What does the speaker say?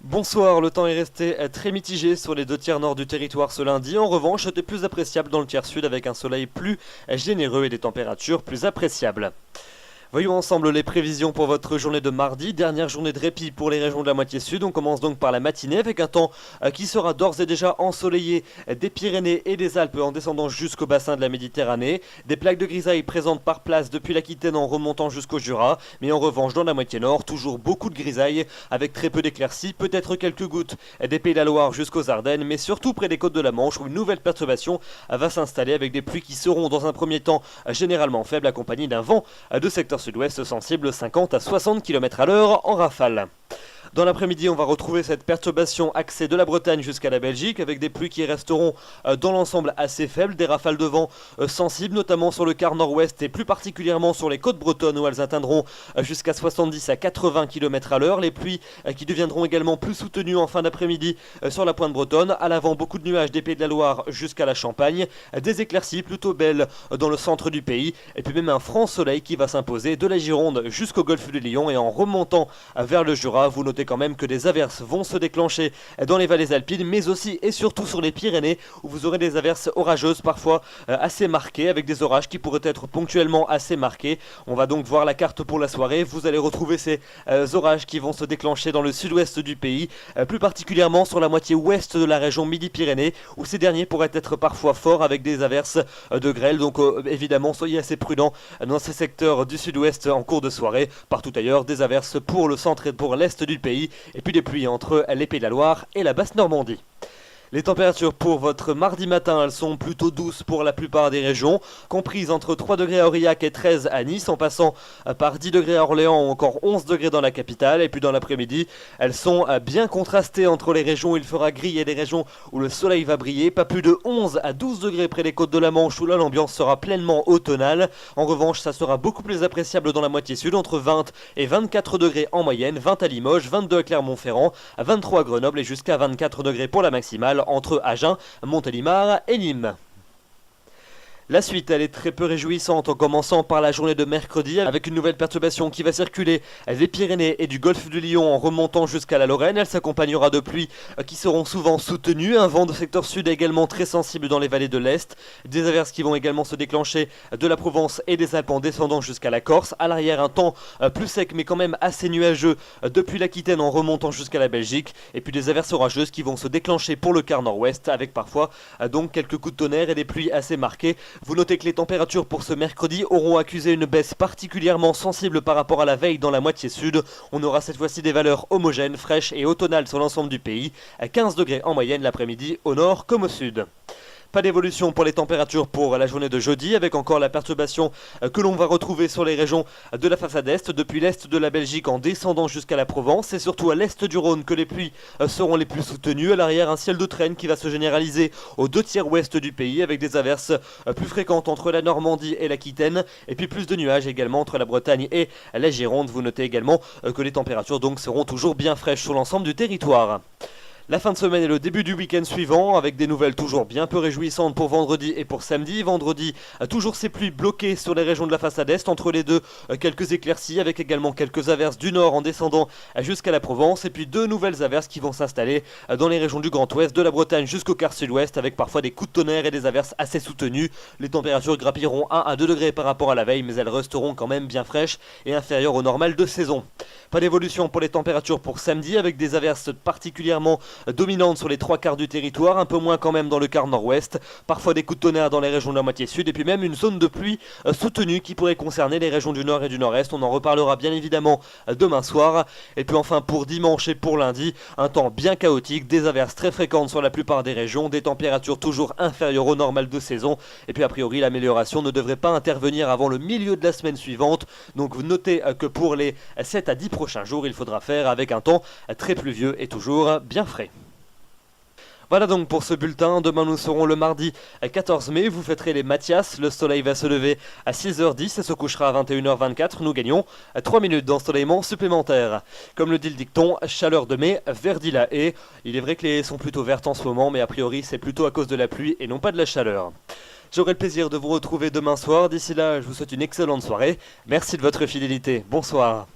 Bonsoir, le temps est resté très mitigé sur les deux tiers nord du territoire ce lundi. En revanche, c'était plus appréciable dans le tiers sud avec un soleil plus généreux et des températures plus appréciables. Voyons ensemble les prévisions pour votre journée de mardi, dernière journée de répit pour les régions de la moitié sud. On commence donc par la matinée avec un temps qui sera d'ores et déjà ensoleillé des Pyrénées et des Alpes en descendant jusqu'au bassin de la Méditerranée. Des plaques de grisaille présentes par place depuis l'Aquitaine en remontant jusqu'au Jura. Mais en revanche, dans la moitié nord, toujours beaucoup de grisaille avec très peu d'éclaircies, peut-être quelques gouttes des Pays de la Loire jusqu'aux Ardennes, mais surtout près des côtes de la Manche où une nouvelle perturbation va s'installer avec des pluies qui seront dans un premier temps généralement faibles accompagnées d'un vent de secteur sud-ouest sensible 50 à 60 km/h en rafale. Dans l'après-midi, on va retrouver cette perturbation axée de la Bretagne jusqu'à la Belgique avec des pluies qui resteront dans l'ensemble assez faibles, des rafales de vent sensibles notamment sur le quart nord-ouest et plus particulièrement sur les côtes bretonnes où elles atteindront jusqu'à 70 à 80 km/h. Les pluies qui deviendront également plus soutenues en fin d'après-midi sur la pointe bretonne. À l'avant, beaucoup de nuages des Pays de la Loire jusqu'à la Champagne, des éclaircies plutôt belles dans le centre du pays et puis même un franc soleil qui va s'imposer de la Gironde jusqu'au golfe de Lion et en remontant vers le Jura. Vous notez quand même que des averses vont se déclencher dans les vallées alpines, mais aussi et surtout sur les Pyrénées, où vous aurez des averses orageuses parfois assez marquées, avec des orages qui pourraient être ponctuellement assez marqués. On va donc voir la carte pour la soirée. Vous allez retrouver ces orages qui vont se déclencher dans le sud-ouest du pays, plus particulièrement sur la moitié ouest de la région Midi-Pyrénées, où ces derniers pourraient être parfois forts avec des averses de grêle. Donc évidemment, soyez assez prudents dans ces secteurs du sud-ouest en cours de soirée. Partout ailleurs, des averses pour le centre et pour l'est du pays. Et puis des pluies entre les Pays de la Loire et la Basse-Normandie. Les températures pour votre mardi matin, elles sont plutôt douces pour la plupart des régions, comprises entre 3 degrés à Aurillac et 13 à Nice, en passant par 10 degrés à Orléans ou encore 11 degrés dans la capitale. Et puis dans l'après-midi, elles sont bien contrastées entre les régions où il fera gris et les régions où le soleil va briller. Pas plus de 11 à 12 degrés près des côtes de la Manche où là l'ambiance sera pleinement automnale. En revanche, ça sera beaucoup plus appréciable dans la moitié sud, entre 20 et 24 degrés en moyenne, 20 à Limoges, 22 à Clermont-Ferrand, 23 à Grenoble et jusqu'à 24 degrés pour la maximale entre Agen, Montélimar et Nîmes. La suite, elle est très peu réjouissante en commençant par la journée de mercredi avec une nouvelle perturbation qui va circuler des Pyrénées et du golfe du Lion en remontant jusqu'à la Lorraine. Elle s'accompagnera de pluies qui seront souvent soutenues. Un vent de secteur sud également très sensible dans les vallées de l'Est. Des averses qui vont également se déclencher de la Provence et des Alpes en descendant jusqu'à la Corse. À l'arrière, un temps plus sec mais quand même assez nuageux depuis l'Aquitaine en remontant jusqu'à la Belgique. Et puis des averses orageuses qui vont se déclencher pour le quart nord-ouest avec parfois donc quelques coups de tonnerre et des pluies assez marquées. Vous notez que les températures pour ce mercredi auront accusé une baisse particulièrement sensible par rapport à la veille dans la moitié sud. On aura cette fois-ci des valeurs homogènes, fraîches et automnales sur l'ensemble du pays, à 15 degrés en moyenne l'après-midi au nord comme au sud. Pas d'évolution pour les températures pour la journée de jeudi, avec encore la perturbation que l'on va retrouver sur les régions de la façade est, depuis l'est de la Belgique en descendant jusqu'à la Provence. C'est surtout à l'est du Rhône que les pluies seront les plus soutenues. À l'arrière, un ciel de traîne qui va se généraliser aux deux tiers ouest du pays, avec des averses plus fréquentes entre la Normandie et l'Aquitaine, et puis plus de nuages également entre la Bretagne et la Gironde. Vous notez également que les températures donc seront toujours bien fraîches sur l'ensemble du territoire. La fin de semaine et le début du week-end suivant avec des nouvelles toujours bien peu réjouissantes pour vendredi et pour samedi. Vendredi, toujours ces pluies bloquées sur les régions de la façade est. Entre les deux, quelques éclaircies avec également quelques averses du nord en descendant jusqu'à la Provence. Et puis deux nouvelles averses qui vont s'installer dans les régions du Grand Ouest, de la Bretagne jusqu'au quart sud-ouest avec parfois des coups de tonnerre et des averses assez soutenues. Les températures grappilleront 1 à 2 degrés par rapport à la veille, mais elles resteront quand même bien fraîches et inférieures au normal de saison. Pas d'évolution pour les températures pour samedi avec des averses particulièrement dominante sur les trois quarts du territoire, un peu moins quand même dans le quart nord-ouest, parfois des coups de tonnerre dans les régions de la moitié sud et puis même une zone de pluie soutenue qui pourrait concerner les régions du nord et du nord-est. On en reparlera bien évidemment demain soir. Et puis enfin pour dimanche et pour lundi, un temps bien chaotique, des averses très fréquentes sur la plupart des régions, des températures toujours inférieures au normal de saison et puis a priori l'amélioration ne devrait pas intervenir avant le milieu de la semaine suivante. Donc vous notez que pour les 7 à 10 prochains jours, il faudra faire avec un temps très pluvieux et toujours bien frais. Voilà donc pour ce bulletin. Demain nous serons le mardi 14 mai. Vous fêterez les Mathias. Le soleil va se lever à 6h10 et se couchera à 21h24. Nous gagnons 3 minutes d'ensoleillement supplémentaire. Comme le dit le dicton, chaleur de mai, verdit la haie. Il est vrai que les haies sont plutôt vertes en ce moment, mais a priori c'est plutôt à cause de la pluie et non pas de la chaleur. J'aurai le plaisir de vous retrouver demain soir. D'ici là, je vous souhaite une excellente soirée. Merci de votre fidélité. Bonsoir.